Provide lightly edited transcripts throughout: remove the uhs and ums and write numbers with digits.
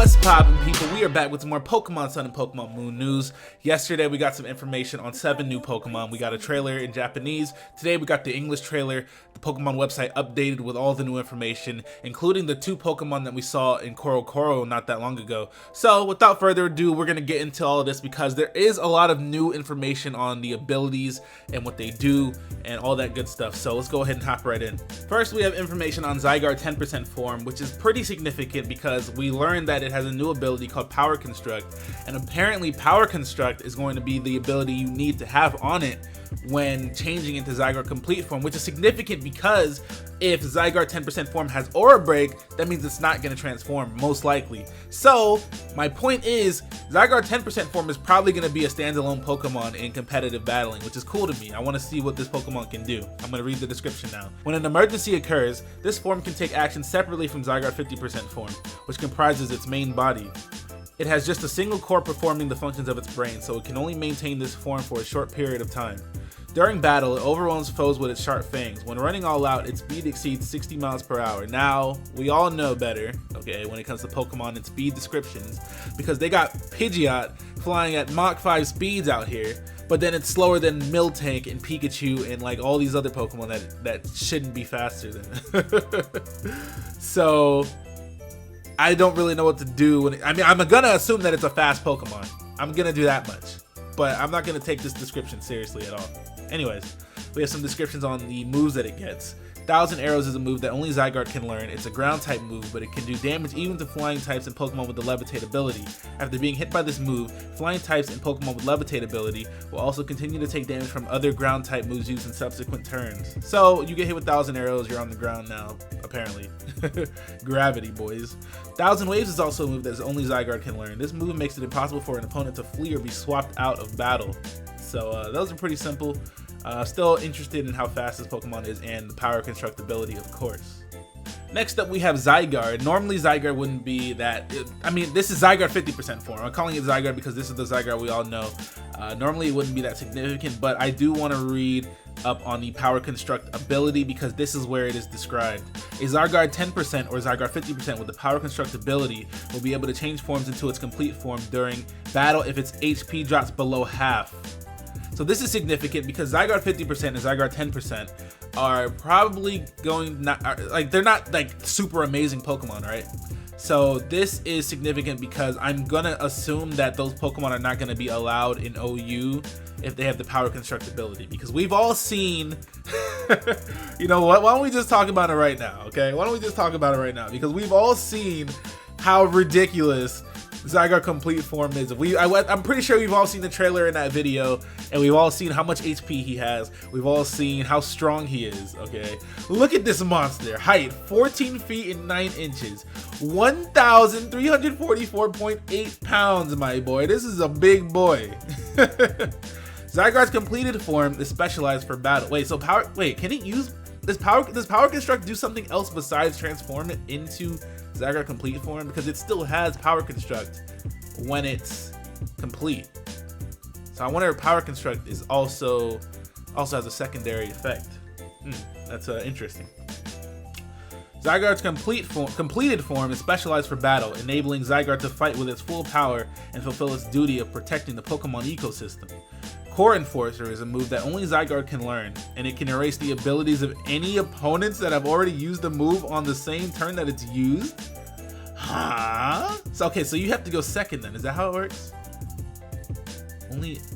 What's poppin', people? We are back with some more Pokemon Sun and Pokemon Moon news. Yesterday we got some information on 7 new Pokemon. We got a trailer in Japanese. Today we got the English trailer. The Pokemon website updated with all the new information, including the 2 Pokemon that we saw in Koro not that long ago. So without further ado, we're gonna get into all of this because there is a lot of new information on the abilities and what they do and all that good stuff. So let's go ahead and hop right in. First, we have information on Zygarde 10% form, which is pretty significant because we learned that it has a new ability called Power Construct, and apparently Power Construct is going to be the ability you need to have on it when changing into Zygarde Complete form, which is significant because if Zygarde 10% form has Aura Break, that means it's not going to transform, most likely. So my point is, Zygarde 10% form is probably going to be a standalone Pokemon in competitive battling, which is cool to me. I want to see what this Pokemon can do. I'm going to read the description now. When an emergency occurs, this form can take action separately from Zygarde 50% form, which comprises its main body. It has just a single core performing the functions of its brain, so it can only maintain this form for a short period of time. During battle, it overwhelms foes with its sharp fangs. When running all out, its speed exceeds 60 miles per hour. Now, we all know better, okay, when it comes to Pokemon and speed descriptions, because they got Pidgeot flying at Mach 5 speeds out here, but then it's slower than Miltank and Pikachu and like all these other Pokemon that shouldn't be faster than it. So I don't really know what to do. I mean, I'm gonna assume that it's a fast Pokemon. I'm gonna do that much, but I'm not gonna take this description seriously at all. Anyways, we have some descriptions on the moves that it gets. 1000 Arrows is a move that only Zygarde can learn. It's a ground type move, but it can do damage even to flying types and Pokemon with the Levitate ability. After being hit by this move, flying types and Pokemon with Levitate ability will also continue to take damage from other ground type moves used in subsequent turns. So you get hit with 1000 Arrows, you're on the ground now, apparently. Gravity, boys. 1000 Waves is also a move that only Zygarde can learn. This move makes it impossible for an opponent to flee or be swapped out of battle. So those are pretty simple. Still interested in how fast this Pokemon is and the Power Construct ability, of course. Next up, we have Zygarde. Normally, Zygarde wouldn't be that. I mean, this is Zygarde 50% form. I'm calling it Zygarde because this is the Zygarde we all know. Normally, it wouldn't be that significant, but I do want to read up on the Power Construct ability because this is where it is described. A Zygarde 10% or Zygarde 50% with the Power Construct ability will be able to change forms into its complete form during battle if its HP drops below half. So this is significant because Zygarde 50% and Zygarde 10% are probably they're not like super amazing Pokemon, right? So this is significant because I'm gonna assume that those Pokemon are not gonna be allowed in OU if they have the Power Construct ability, because we've all seen you know what, why don't we just talk about it right now, okay? Why don't we just talk about it right now, because we've all seen how ridiculous Zygarde Complete form is. I'm pretty sure we've all seen the trailer in that video, and we've all seen how much HP he has. We've all seen how strong he is, okay? Look at this monster. Height, 14 feet and 9 inches. 1,344.8 pounds, my boy. This is a big boy. Zygarde's completed form is specialized for battle. Can it use... Does Power Construct do something else besides transform it into Zygarde Complete form? Because it still has Power Construct when it's complete. So I wonder if Power Construct is also has a secondary effect. That's interesting. Zygarde's completed form is specialized for battle, enabling Zygarde to fight with its full power and fulfill its duty of protecting the Pokemon ecosystem. Core Enforcer is a move that only Zygarde can learn, and it can erase the abilities of any opponents that have already used the move on the same turn that it's used? Huh? So, okay, so you have to go second then. Is that how it works?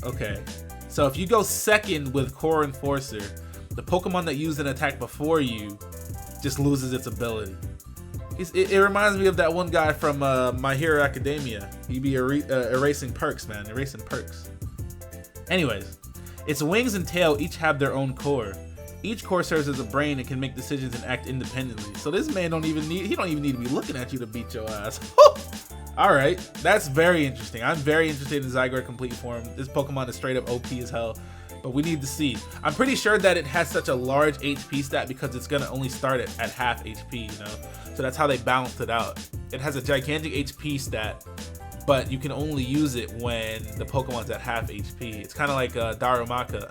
Okay. So if you go second with Core Enforcer, the Pokemon that used an attack before you just loses its ability. It reminds me of that one guy from My Hero Academia. He'd be erasing perks, man. Erasing perks. Anyways, its wings and tail each have their own core. Each core serves as a brain and can make decisions and act independently. So this man don't even need to be looking at you to beat your ass. Alright, that's very interesting. I'm very interested in Zygarde Complete form. This Pokemon is straight up OP as hell, but we need to see. I'm pretty sure that it has such a large HP stat because it's gonna only start at half HP, you know? So that's how they balanced it out. It has a gigantic HP stat, but you can only use it when the Pokemon's at half HP. It's kind of like Darmanitan,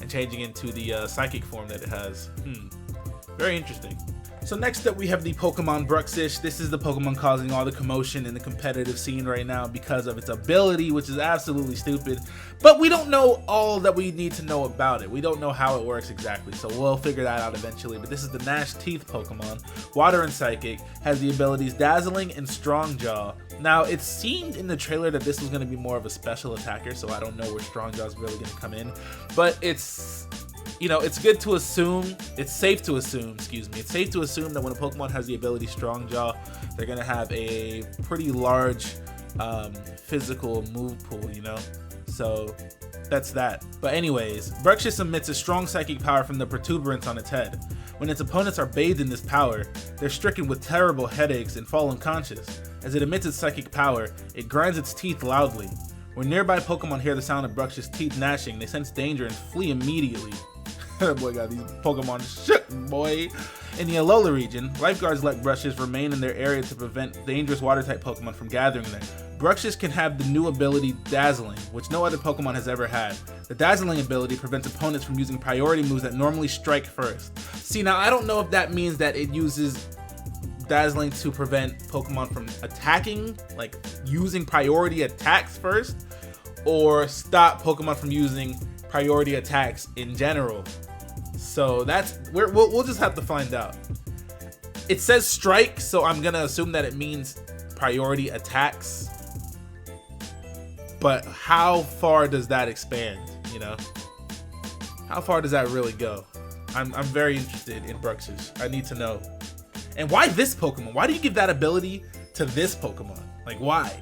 and changing into the psychic form that it has. Very interesting. So next up we have the Pokemon Bruxish. This is the Pokemon causing all the commotion in the competitive scene right now because of its ability, which is absolutely stupid. But we don't know all that we need to know about it. We don't know how it works exactly, so we'll figure that out eventually. But this is the Gnash Teeth Pokemon. Water and Psychic, has the abilities Dazzling and Strong Jaw. Now, it seemed in the trailer that this was going to be more of a special attacker, so I don't know where Strong Jaw is really going to come in. But it's... you know, it's good to assume, it's safe to assume that when a Pokemon has the ability Strong Jaw, they're going to have a pretty large physical move pool, you know? So that's that. But anyways, Bruxish emits a strong psychic power from the protuberance on its head. When its opponents are bathed in this power, they're stricken with terrible headaches and fall unconscious. As it emits its psychic power, it grinds its teeth loudly. When nearby Pokemon hear the sound of Bruxish's teeth gnashing, they sense danger and flee immediately. Boy, got these Pokemon shit, boy. In the Alola region, lifeguards let Bruxish remain in their area to prevent dangerous water-type Pokemon from gathering there. Bruxish can have the new ability Dazzling, which no other Pokemon has ever had. The Dazzling ability prevents opponents from using priority moves that normally strike first. See, now I don't know if that means that it uses Dazzling to prevent Pokemon from attacking, like using priority attacks first, or stop Pokemon from using priority attacks in general. So that's we'll just have to find out. It says strike, so I'm gonna assume that it means priority attacks. But how far does that expand? You know, how far does that really go? I'm very interested in Bruxish. I need to know. And why this Pokemon? Why do you give that ability to this Pokemon? Like, why?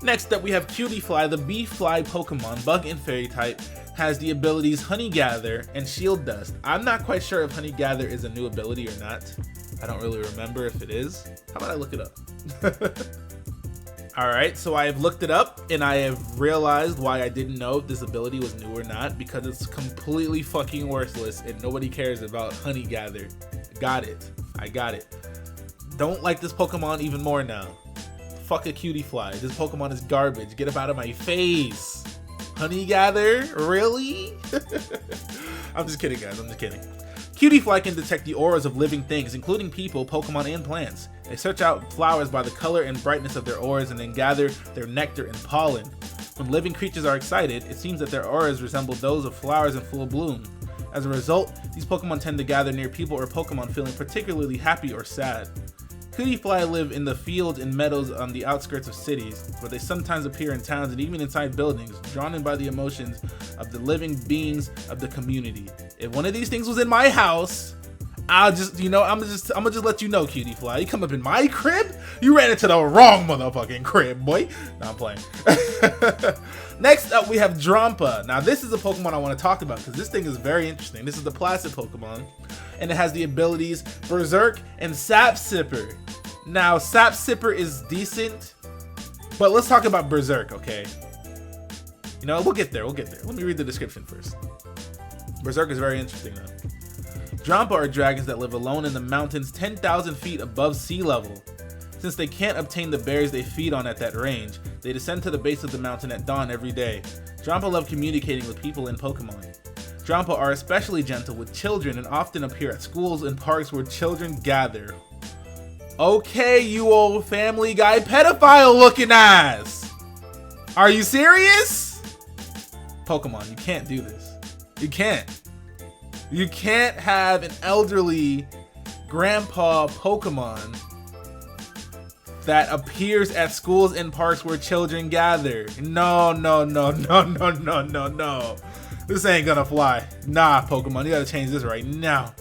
Next up, we have Cutiefly, the bee-fly Pokemon, bug and fairy type, has the abilities Honey Gather and Shield Dust. I'm not quite sure if Honey Gather is a new ability or not. I don't really remember if it is. How about I look it up? Alright, so I have looked it up and I have realized why I didn't know if this ability was new or not, because it's completely fucking worthless and nobody cares about Honey Gather. Got it. I got it. Don't like this Pokemon even more now. Fuck a Cutiefly. This Pokemon is garbage. Get up out of my face. Honey Gather? Really? I'm just kidding, guys. I'm just kidding. Cutiefly can detect the auras of living things, including people, Pokemon, and plants. They search out flowers by the color and brightness of their auras and then gather their nectar and pollen. When living creatures are excited, it seems that their auras resemble those of flowers in full bloom. As a result, these Pokemon tend to gather near people or Pokemon feeling particularly happy or sad. Cutiefly live in the fields and meadows on the outskirts of cities, but they sometimes appear in towns and even inside buildings, drawn in by the emotions of the living beings of the community. If one of these things was in my house, I'll just, you know, I'm gonna just let you know, Cutiefly. You come up in my crib, you ran into the wrong motherfucking crib, boy. No, I'm playing. Next up, we have Drampa. Now, this is a Pokemon I want to talk about because this thing is very interesting. This is the Placid Pokemon, and it has the abilities Berserk and Sap Sipper. Now, Sap Sipper is decent, but let's talk about Berserk, okay? You know, we'll get there. Let me read the description first. Berserk is very interesting, though. Drampa are dragons that live alone in the mountains 10,000 feet above sea level. Since they can't obtain the berries they feed on at that range, they descend to the base of the mountain at dawn every day. Drampa love communicating with people and Pokemon. Drampa are especially gentle with children and often appear at schools and parks where children gather. Okay, you old Family Guy pedophile looking ass! Are you serious? Pokemon, you can't do this. You can't. You can't have an elderly grandpa Pokemon that appears at schools and parks where children gather. No. This ain't gonna fly. Nah, Pokemon, you gotta change this right now.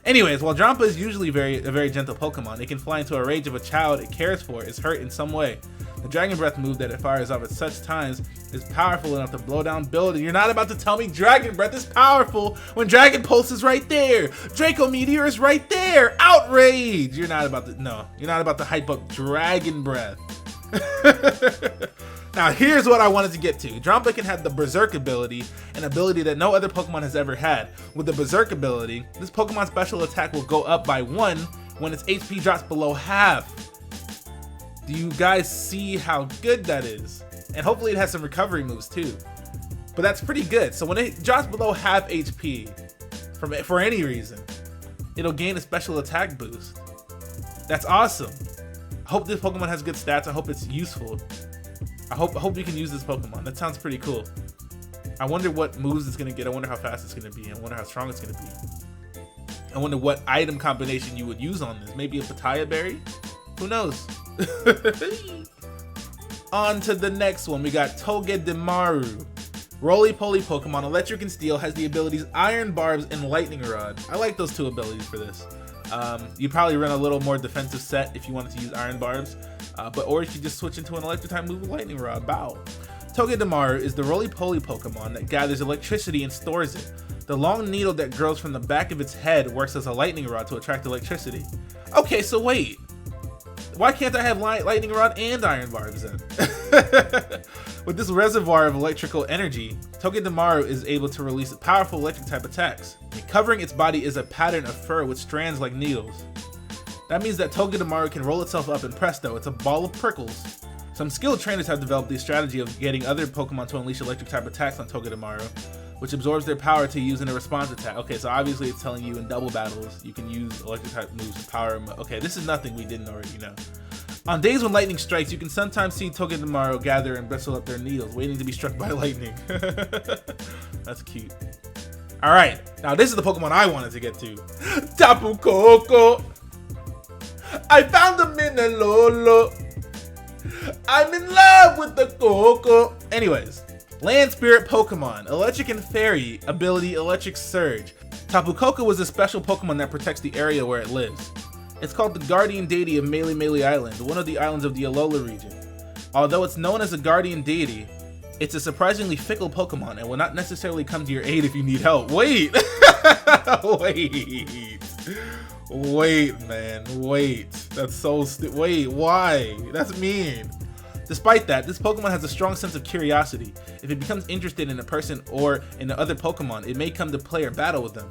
Anyways, while Drampa is usually a very gentle Pokemon, it can fly into a rage if a child it cares for is hurt in some way. The Dragon Breath move that it fires off at such times is powerful enough to blow down buildings. You're not about to tell me Dragon Breath is powerful when Dragon Pulse is right there. Draco Meteor is right there. Outrage! You're not about to hype up Dragon Breath. Now, here's what I wanted to get to. Drampa can have the Berserk ability, an ability that no other Pokemon has ever had. With the Berserk ability, this Pokemon's special attack will go up by 1 when its HP drops below half. Do you guys see how good that is? And hopefully it has some recovery moves too. But that's pretty good. So when it drops below half HP, for any reason, it'll gain a special attack boost. That's awesome. I hope this Pokemon has good stats. I hope it's useful. I hope you can use this Pokemon. That sounds pretty cool. I wonder what moves it's gonna get. I wonder how fast it's gonna be. I wonder how strong it's gonna be. I wonder what item combination you would use on this. Maybe a Pitaya Berry? Who knows? On to the next one. We got Togedemaru. Roly-poly Pokemon, electric and steel, has the abilities Iron Barbs and Lightning Rod. I like those two abilities for this. You probably run a little more defensive set if you wanted to use Iron Barbs, or if you just switch into an electric type move with Lightning Rod. Bow. Togedemaru is the roly-poly Pokemon that gathers electricity and stores it. The long needle that grows from the back of its head works as a lightning rod to attract electricity. Okay, so wait. Why can't I have Lightning Rod and Iron Barbs then? With this reservoir of electrical energy, Togedemaru is able to release powerful electric type attacks. Covering its body is a pattern of fur with strands like needles. That means that Togedemaru can roll itself up and presto, it's a ball of prickles. Some skilled trainers have developed the strategy of getting other Pokemon to unleash electric type attacks on Togedemaru, which absorbs their power to use in a response attack. Okay, so obviously it's telling you in double battles, you can use electric type moves to power them. Okay, this is nothing we didn't already know. On days when lightning strikes, you can sometimes see Togedemaru gather and bristle up their needles, waiting to be struck by lightning. That's cute. Alright, now this is the Pokemon I wanted to get to. Tapu Koko! I found him in the Lolo. I'm in love with the Koko. Anyways, Land Spirit Pokemon, Electric and Fairy, ability Electric Surge. Tapu Koko was a special Pokemon that protects the area where it lives. It's called the guardian deity of Melee Island, one of the islands of the Alola region. Although it's known as a guardian deity, it's a surprisingly fickle Pokemon and will not necessarily come to your aid if you need help. Wait! Wait, man, wait. That's so wait, why? That's mean. Despite that, this Pokemon has a strong sense of curiosity. If it becomes interested in a person or in the other Pokemon, it may come to play or battle with them.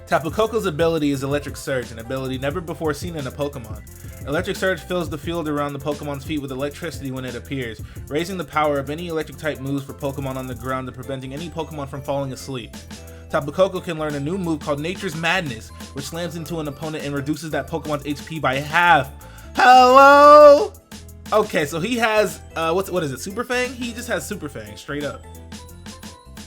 Tapu Koko's ability is Electric Surge, an ability never before seen in a Pokemon. Electric Surge fills the field around the Pokemon's feet with electricity when it appears, raising the power of any electric type moves for Pokemon on the ground and preventing any Pokemon from falling asleep. Tapu Koko can learn a new move called Nature's Madness, which slams into an opponent and reduces that Pokemon's HP by half. Hello? Okay, so he has, what is it, Super Fang? He just has Super Fang, straight up.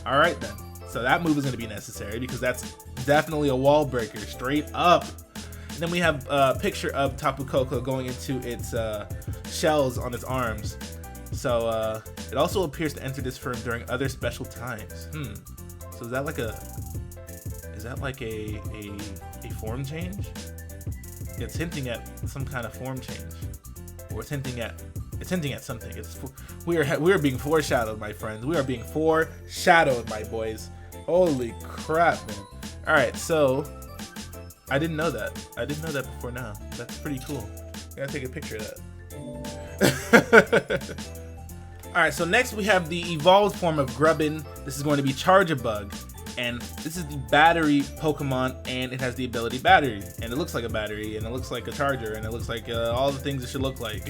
Alright then. So that move is going to be necessary because that's definitely a wall breaker, straight up. And then we have a picture of Tapu Koko going into its shells on its arms. So it also appears to enter this firm during other special times. So is that like a form change? It's hinting at some kind of form change, or it's hinting at something. We are being foreshadowed, my friends. We are being foreshadowed, my boys. Holy crap, man. All right, so I didn't know that. I didn't know that before now. That's pretty cool. I gotta take a picture of that. All right, so next we have the evolved form of Grubbin. This is going to be Charge-a-Bug, and this is the battery Pokemon, and it has the ability Battery, and it looks like a battery, and it looks like a charger, and it looks like all the things it should look like.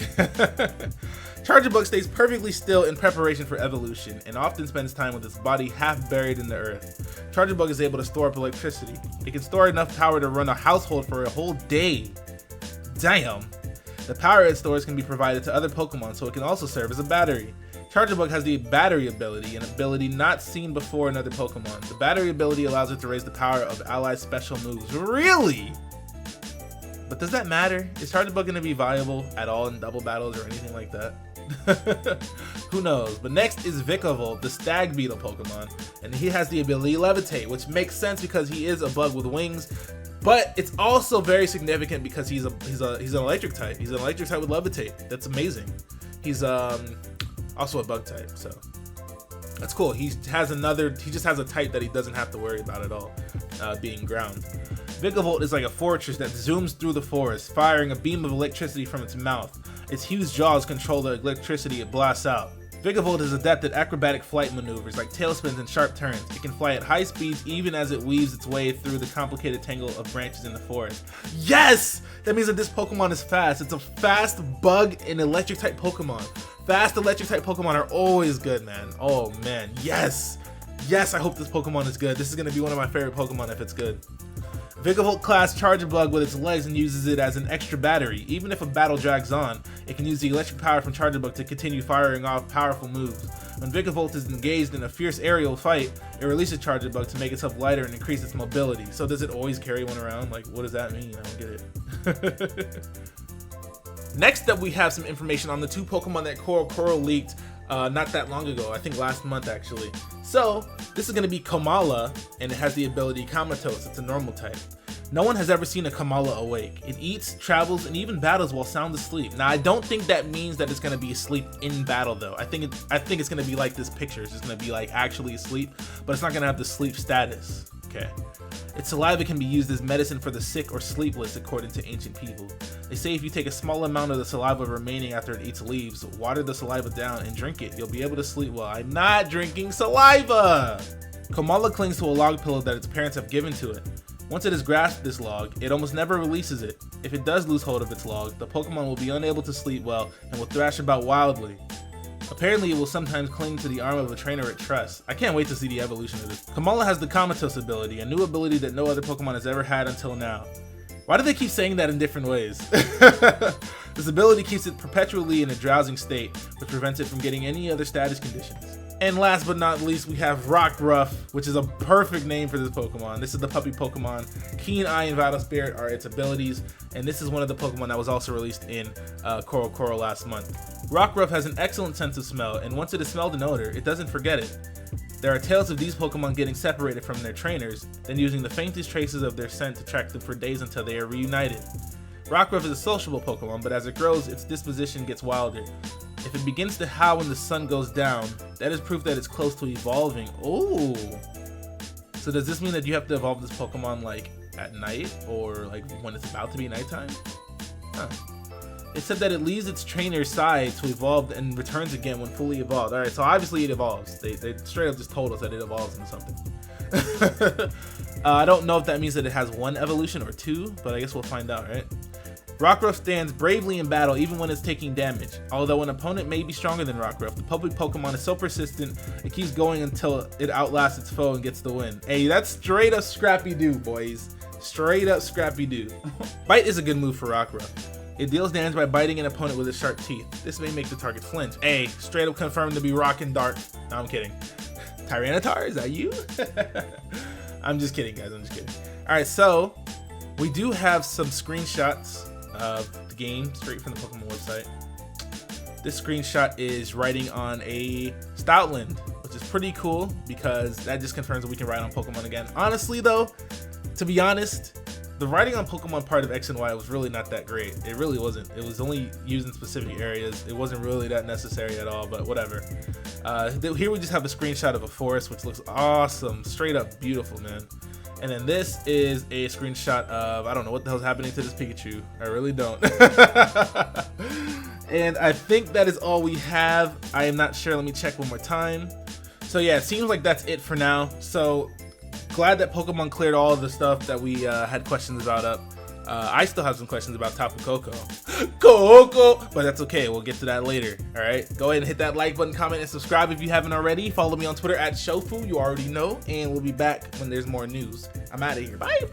Charge-a-Bug stays perfectly still in preparation for evolution, and often spends time with its body half buried in the earth. Charge-a-Bug is able to store up electricity. It can store enough power to run a household for a whole day. Damn! The power it stores can be provided to other Pokemon, so it can also serve as a battery. Charge-a-Bug has the Battery ability, an ability not seen before in other Pokemon. The Battery ability allows it to raise the power of allied special moves. Really? But does that matter? Is Charge-a-Bug going to be viable at all in double battles or anything like that? Who knows? But next is Vikavolt, the Stag Beetle Pokemon, and he has the ability Levitate, which makes sense because he is a bug with wings. But it's also very significant because he's an electric type. He's an electric type with Levitate. That's amazing. He's also a bug type, so that's cool. He just has a type that he doesn't have to worry about at all, being ground. Vikavolt is like a fortress that zooms through the forest, firing a beam of electricity from its mouth. Its huge jaws control the electricity it blasts out. Vikavolt is adept at acrobatic flight maneuvers like tailspins and sharp turns. It can fly at high speeds even as it weaves its way through the complicated tangle of branches in the forest. Yes! That means that this Pokemon is fast. It's a fast bug and electric type Pokemon. Fast electric type Pokemon are always good, man. Oh man, yes! Yes, I hope this Pokemon is good. This is going to be one of my favorite Pokemon if it's good. Vigavolt class charge a bug with its legs and uses it as an extra battery. Even if a battle drags on, it can use the electric power from charge a bug to continue firing off powerful moves. When Vigavolt is engaged in a fierce aerial fight, it releases charge a bug to make itself lighter and increase its mobility. So does it always carry one around? Like, what does that mean? I don't get it. Next up, we have some information on the 2 Pokemon that Coral leaked not that long ago, I think last month actually. So this is going to be Komala, and it has the ability Comatose. It's a normal type. No one has ever seen a Komala awake. It eats, travels, and even battles while sound asleep. Now I don't think that means that it's going to be asleep in battle though. I think it's going to be like this picture. It's just going to be like actually asleep, but it's not going to have the sleep status. Okay. Its saliva can be used as medicine for the sick or sleepless, according to ancient people. They say if you take a small amount of the saliva remaining after it eats leaves, water the saliva down, and drink it, you'll be able to sleep well. I'm not drinking saliva! Komala clings to a log pillow that its parents have given to it. Once it has grasped this log, it almost never releases it. If it does lose hold of its log, the Pokemon will be unable to sleep well and will thrash about wildly. Apparently, it will sometimes cling to the arm of a trainer it trusts. I can't wait to see the evolution of this. Komala has the Comatose ability, a new ability that no other Pokemon has ever had until now. Why do they keep saying that in different ways? This ability keeps it perpetually in a drowsing state, which prevents it from getting any other status conditions. And last but not least, we have Rockruff, which is a perfect name for this Pokemon. This is the puppy Pokemon. Keen Eye and Vital Spirit are its abilities, and this is one of the Pokemon that was also released in Coral last month. Rockruff has an excellent sense of smell, and once it has smelled an odor, it doesn't forget it. There are tales of these Pokemon getting separated from their trainers, then using the faintest traces of their scent to track them for days until they are reunited. Rockruff is a sociable Pokemon, but as it grows, its disposition gets wilder. If it begins to howl when the sun goes down, that is proof that it's close to evolving. Oh! So does this mean that you have to evolve this Pokemon like at night or like when it's about to be nighttime? Huh. It said that it leaves its trainer's side to evolve and returns again when fully evolved. Alright, so obviously it evolves. They straight up just told us that it evolves into something. I don't know if that means that it has 1 evolution or 2, but I guess we'll find out, right? Rockruff stands bravely in battle even when it's taking damage. Although an opponent may be stronger than Rockruff, the public Pokemon is so persistent, it keeps going until it outlasts its foe and gets the win. Hey, that's straight up Scrappy-Doo, boys. Straight up Scrappy-Doo. Bite is a good move for Rockruff. It deals damage by biting an opponent with its sharp teeth. This may make the target flinch. Hey, straight up confirmed to be rock and dart. No, I'm kidding. Tyranitar, is that you? I'm just kidding, guys. I'm just kidding. Alright, so we do have some screenshots of the game straight from the Pokemon website. This screenshot is riding on a Stoutland, which is pretty cool because that just confirms that we can ride on Pokemon again. Honestly though, to be honest, the riding on Pokemon part of X and Y was really not that great. It really wasn't. It was only used in specific areas. It wasn't really that necessary at all, but whatever. Here we just have a screenshot of a forest, which looks awesome. Straight up beautiful, man. And then this is a screenshot of, I don't know what the hell's happening to this Pikachu. I really don't. And I think that is all we have. I am not sure. Let me check one more time. So yeah, it seems like that's it for now. So glad that Pokemon cleared all of the stuff that we had questions about up. I still have some questions about Tapu Koko. But that's okay. We'll get to that later. All right. Go ahead and hit that like button, comment, and subscribe if you haven't already. Follow me on Twitter @Shofu. You already know. And we'll be back when there's more news. I'm out of here. Bye.